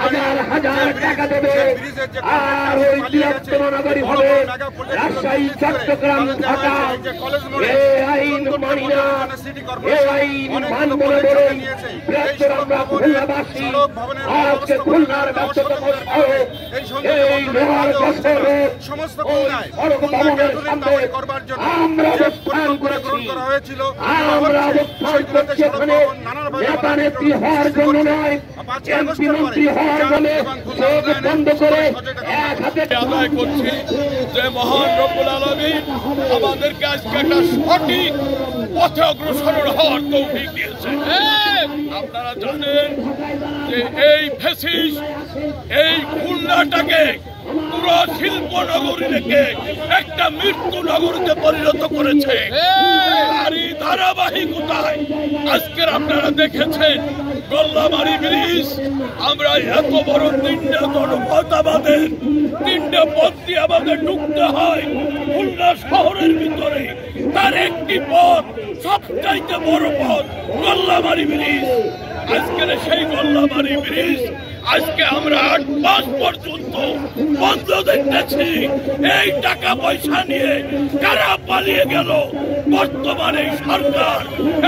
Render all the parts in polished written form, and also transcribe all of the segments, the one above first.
হাজার হাজার টাকা দেবে আর ওই বৃহত্তম নগরী হবে রাজশাহী, চট্টগ্রাম, ঢাকা। এই আইন মানি না, এই আইন মানব না বলে বৃহত্তর আমরা খুলনাবাসী আজকে খুলনার ব্যস্ততম শহর এই লোহার বছর সড়ক ভবনের সামনে আমরা অবস্থান করেছি। আমরা অবস্থান করছি এখানে নেতা নেত্রী হওয়ার জন্য নয়, এমপি মন্ত্রী হওয়ার জন্য চোখ বন্ধ করে এক হাতে আদায় করছি যে মহান রব্বুল আলামিন আমাদেরকে আজকে একটা সঠিক পথে অগ্রসর হওয়ার তৌফিক দিয়েছে। আপনারা জানেন যে এই ফ্যাসিস্ট এই খুলনাটাকে পুরো শিল্প নগরী থেকে একটা মৃত্যু নগরীতে পরিণত করেছে। আর এই ধারাবাহিকতায় আজকের আপনারা দেখেছেন গোল্লামারি ব্রিজ। আমরা এত বড় তিনটা জনপদ, আমাদের তিনটা পথ দিয়ে আমাদের ঢুকতে হয় খুলনা শহরের ভিতরে। তার একটি পথ, সবচাইতে বড় পথ গোল্লামারি ব্রিজ। আজকের সেই গোল্লামারি ব্রিজ আজকে আমরা 8 মাস পর্যন্ত বন্ধ দেখতেছি। এই টাকা পয়সা নিয়ে কারা পালিয়ে গেল? বর্তমানে সরকার,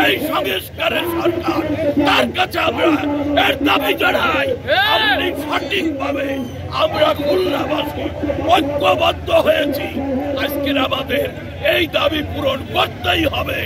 এই সংস্কারের সরকার, তার কাছে আমরা এর দাবি জানাই আপনি সঠিকভাবে আমরা খুলনাবাসী ঐক্যবদ্ধ হয়েছি। আজকের আমাদের এই দাবি পূরণ করতেই হবে।